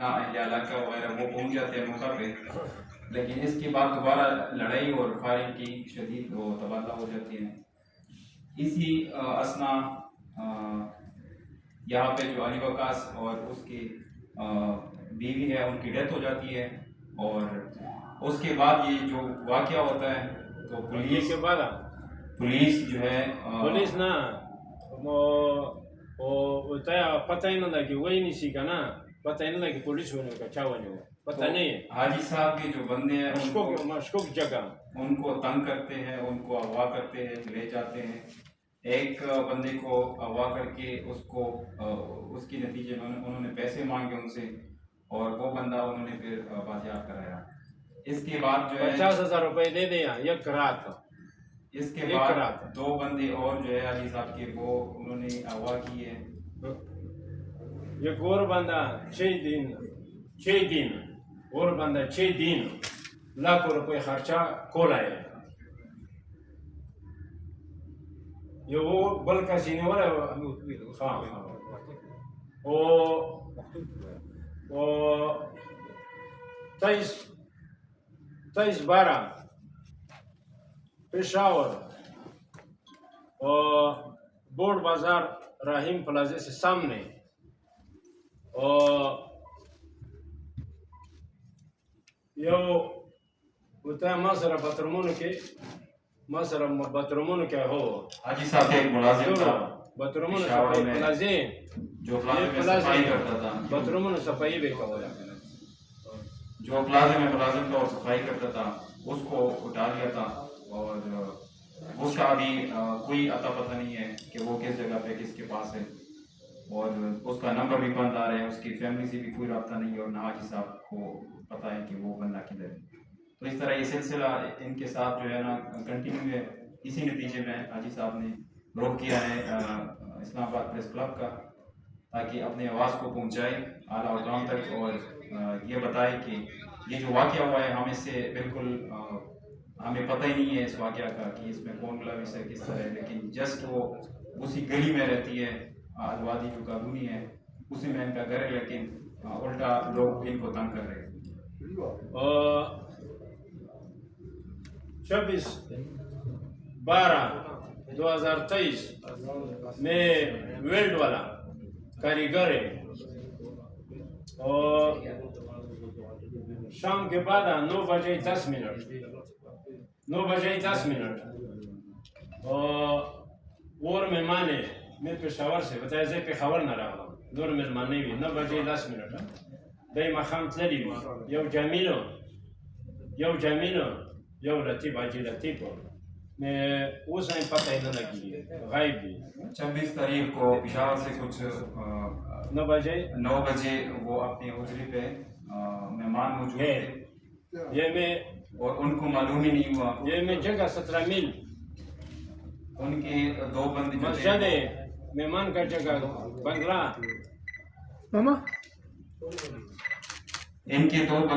اہل علاقہ وغیرہ وہ پہنچ جاتے ہیں موقع پہ، لیکن اس کے بعد دوبارہ لڑائی اور فائرنگ کی شدید وہ تبادلہ ہو جاتی ہیں۔ اسی اثنا یہاں پہ جو علی وقاص اور اس کی بیوی ہے ان کی ڈیتھ ہو جاتی ہے، اور اس کے بعد یہ جو واقعہ ہوتا ہے تو پولیس کے بعد پولیس جو ہے پولیس نا پتہ ہی نہ لگی وہی نہیں سیکھا نا، پتہ ہی نہیں لگی پولیس ہونے کا کیا ہونے کا پتہ نہیں ہے۔ حاجی صاحب کے جو بندے ہیں مشکوک جگہ ان کو تنگ کرتے ہیں، ان کو اغوا کرتے ہیں، لے جاتے ہیں۔ ایک بندے کو اغوا کر کے اس کے نتیجے میں انہوں نے پیسے مانگے ان سے، اور وہ بندہ انہوں نے پھر بازیاب کرایا۔ اس کے بعد جو ہے 50,000 روپے دے دیا ایک رات۔ اس کے بعد 2 بندے اور جو ہے حاجی صاحب کے وہ انہوں نے اغوا کیے۔ ایک اور بندہ 6 دن اور بندہ 6 دن لاکھوں روپے خرچہ کھولا ہے۔ یہ وہ بل کا سینے والا وہ 23/12 پشاور اور بورڈ بازار رحیم پلازے سے سامنے، اور یہ ہوتا ہے مسئلہ باترومون کے ہو حاجی صاحب کے ایک ملازم تھا باترومون پشاور میں پلازے جو پلازے میں صفائی کرتا تھا، باترومون صفائی بھی کا ہوا جو پلازے میں ملازم تھا اور صفائی کرتا تھا، اس کو اٹھا لیا تھا، اور اس کا ابھی کوئی اتا پتہ نہیں ہے کہ وہ کس جگہ پہ کس کے پاس ہے، اور اس کا نمبر بھی بند آ رہا ہے، اس کی فیملی سے بھی کوئی رابطہ نہیں ہے، اور نہ حاجی صاحب کو پتہ ہے کہ وہ بندہ کدھر ہے۔ تو اس طرح یہ سلسلہ ان کے ساتھ جو ہے نا کنٹینیو ہے۔ اسی نتیجے میں حاجی صاحب نے رخ کیا ہے اسلام آباد پریس کلب کا، تاکہ اپنے آواز کو پہنچائے اعلیٰ حکام تک، اور یہ بتائے کہ یہ جو واقعہ ہوا ہے ہم اس سے بالکل ہمیں پتہ ہی نہیں ہے اس واقعہ کا کہ اس میں کون ملوث ہے کس طرح ہے، لیکن جسٹ وہ اسی گلی میں رہتی ہے، الوادی جو قانونی ہے اسی میں ان کا گھر ہے، لیکن الٹا لوگ ان کو تنگ کر رہے ہیں۔ 26/12/2023 میں ویلڈ والا کاریگر ہے، اور شام کے بعد 9:10 اور مہمان ہے، میں پشاور سے بتایا جائے پشاور نہ رہا ہوں، نور مہمان نہیں بھی 9:10 دائی مخام تلری بھی یو جامینو یو لطیف حاجی لطیف میں اس میں پتہ ہی نہ لگی غائب بھی۔ 26 تاریخ کو پشاور سے کچھ 9 بجے وہ اپنے حجرے پہ مہمان موجود تھے، یہ میں اور ان کو معلوم ہی نہیں ہوا، یہ میں جگہ 17 میل ان کے 2 بندے جو مسجد ہے، مہمان کا جگہ بنگلہ ان کے 2 بندے